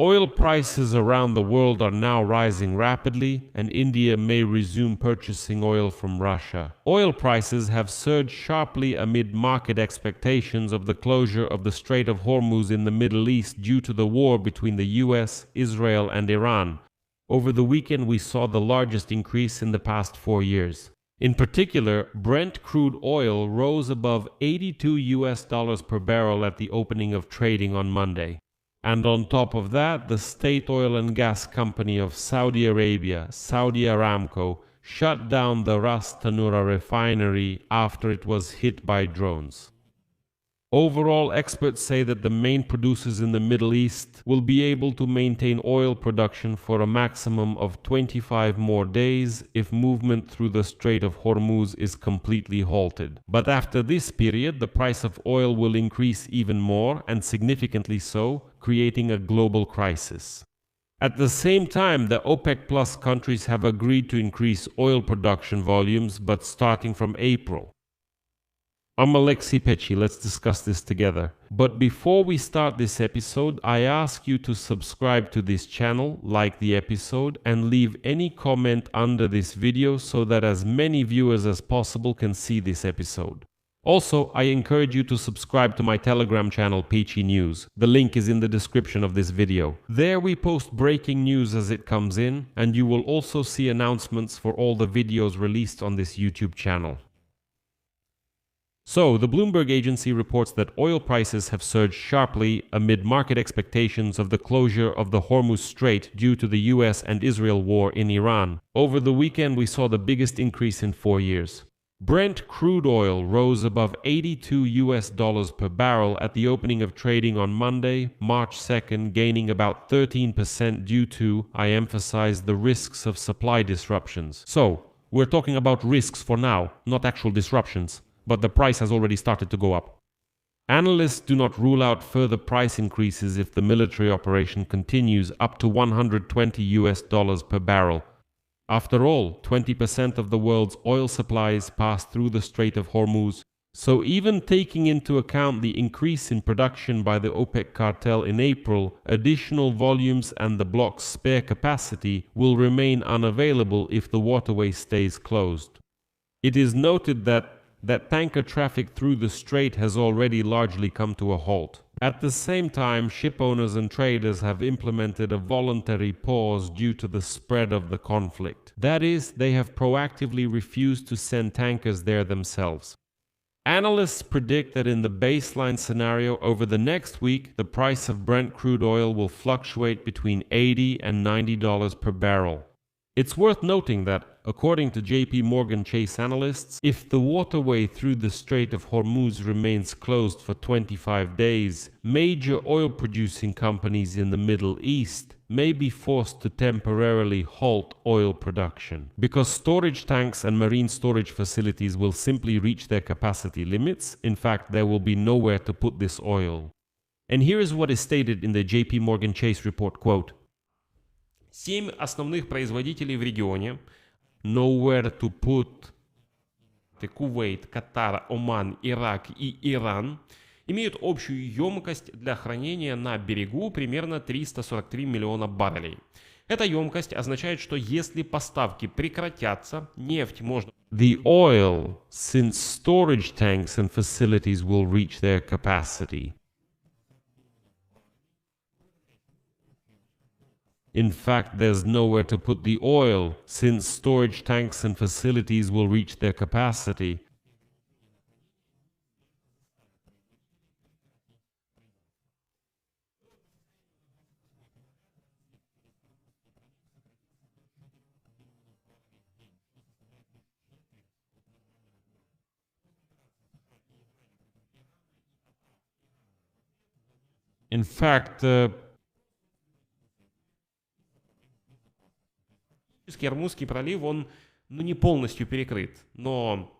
Oil prices around the world are now rising rapidly, and India may resume purchasing oil from Russia. Oil prices have surged sharply amid market expectations of the closure of the Strait of Hormuz in the Middle East due to the war between the US, Israel, and Iran. Over the weekend, we saw the largest increase in the past 4 years. In particular, Brent crude oil rose above $82 per barrel at the opening of trading on Monday. And on top of that, the state oil and gas company of Saudi Arabia, Saudi Aramco, shut down the Ras Tanura refinery after it was hit by drones. Overall, experts say that the main producers in the Middle East will be able to maintain oil production for a maximum of 25 more days if movement through the Strait of Hormuz is completely halted. But after this period, the price of oil will increase even more, and significantly so, creating a global crisis. At the same time, the OPEC Plus countries have agreed to increase oil production volumes, but starting from April. I'm Alexei Pechi, let's discuss this together. But before we start this episode, I ask you to subscribe to this channel, like the episode, and leave any comment under this video so that as many viewers as possible can see this episode. Also, I encourage you to subscribe to my Telegram channel, Pechi News. The link is in the description of this video. There we post breaking news as it comes in, and you will also see announcements for all the videos released on this YouTube channel. So, the Bloomberg agency reports that oil prices have surged sharply amid market expectations of the closure of the Hormuz Strait due to the US and Israel war in Iran. Over the weekend, we saw the biggest increase in 4 years. Brent crude oil rose above $82 per barrel at the opening of trading on Monday, March 2nd, gaining about 13% due to, I emphasize, the risks of supply disruptions. So, we're talking about risks for now, not actual disruptions. But the price has already started to go up. Analysts do not rule out further price increases if the military operation continues up to $120 per barrel. After all, 20% of the world's oil supplies pass through the Strait of Hormuz, so even taking into account the increase in production by the OPEC cartel in April, additional volumes and the bloc's spare capacity will remain unavailable if the waterway stays closed. It is noted that tanker traffic through the strait has already largely come to a halt. At the same time, ship owners and traders have implemented a voluntary pause due to the spread of the conflict. That is, they have proactively refused to send tankers there themselves. Analysts predict that in the baseline scenario, over the next week, the price of Brent crude oil will fluctuate between $80 and $90 per barrel. It's worth noting that, according to JP Chase analysts, if the waterway through the Strait of Hormuz remains closed for 25 days, major oil-producing companies in the Middle East may be forced to temporarily halt oil production, because storage tanks and marine storage facilities will simply reach their capacity limits. In fact, there will be nowhere to put this oil. And here is what is stated in the JP Chase report, quote, 7 основных производителей в регионе nowhere to put Кувейт, Катар, Оман, Ирак и Иран имеют общую емкость для хранения на берегу примерно 343 миллиона баррелей. Эта емкость означает, что если поставки прекратятся, нефть можно... The oil, since storage tanks and facilities will reach their capacity. In fact, there's nowhere to put the oil, since storage tanks and facilities will reach their capacity. In fact, Кермузский пролив, он не полностью перекрыт, но...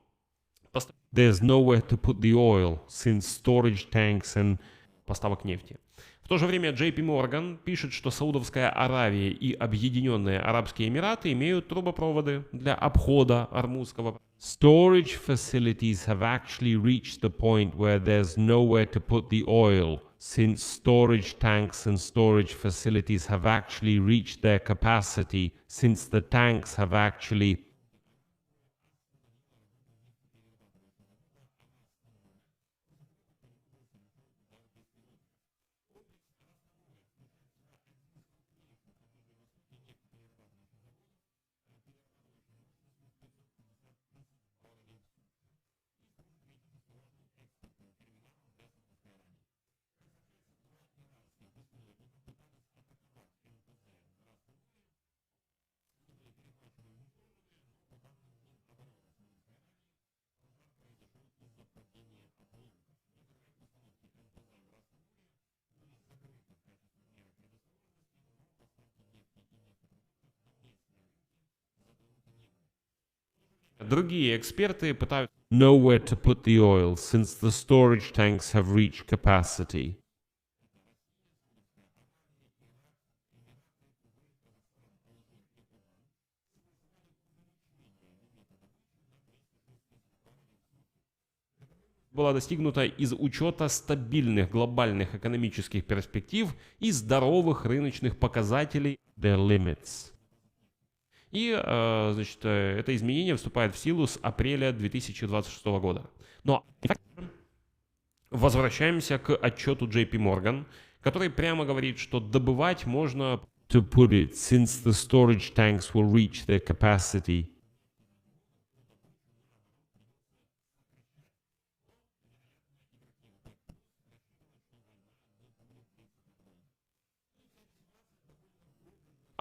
There's nowhere to put the oil, since storage tanks and... поставок нефти. В то же время JP Morgan пишет, что Саудовская Аравия и Объединенные Арабские Эмираты имеют трубопроводы для обхода Ормузского. Storage facilities have actually reached the point where there's nowhere to put the oil, since storage tanks and storage facilities have actually reached their capacity, since the tanks have actually Другие эксперты пытаются know where to put the oil, since the storage tanks have reached capacity. была достигнута из учета стабильных глобальных экономических перспектив и здоровых рыночных показателей. Their limits. И, значит, это изменение вступает в силу с апреля 2026 года. Но возвращаемся к отчету JP Morgan, который прямо говорит, что добывать можно, To put it, since the storage tanks will reach their capacity.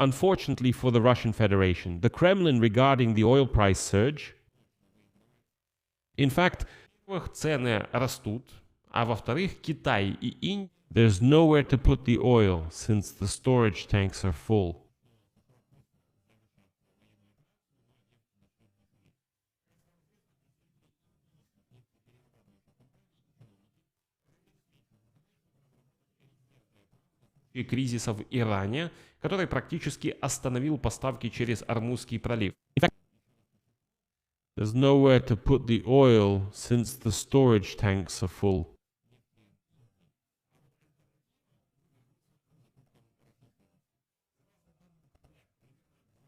Unfortunately for the Russian Federation, the Kremlin regarding the oil price surge, in fact, во-первых, цены растут, а во-вторых, Китай и Индия there's nowhere to put the oil since the storage tanks are full. и кризиса в Иране, который практически остановил поставки через Ормузский пролив. There's nowhere to put the oil since the storage tanks are full.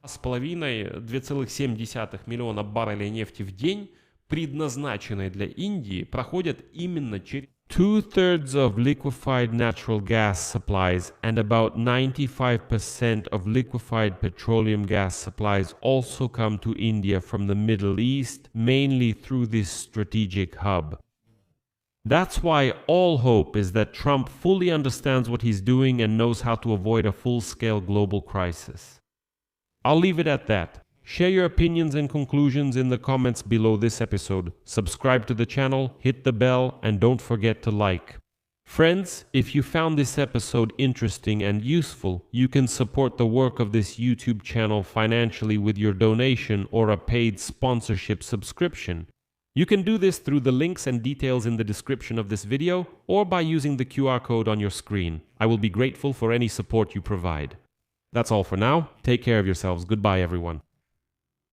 С половиной 2,7 миллиона баррелей нефти в день, предназначенной для Индии, проходят именно через 2/3 of liquefied natural gas supplies and about 95% of liquefied petroleum gas supplies also come to India from the Middle East, mainly through this strategic hub. That's why all hope is that Trump fully understands what he's doing and knows how to avoid a full-scale global crisis. I'll leave it at that. Share your opinions and conclusions in the comments below this episode. Subscribe to the channel, hit the bell, and don't forget to like. Friends, if you found this episode interesting and useful, you can support the work of this YouTube channel financially with your donation or a paid sponsorship subscription. You can do this through the links and details in the description of this video or by using the QR code on your screen. I will be grateful for any support you provide. That's all for now. Take care of yourselves. Goodbye, everyone.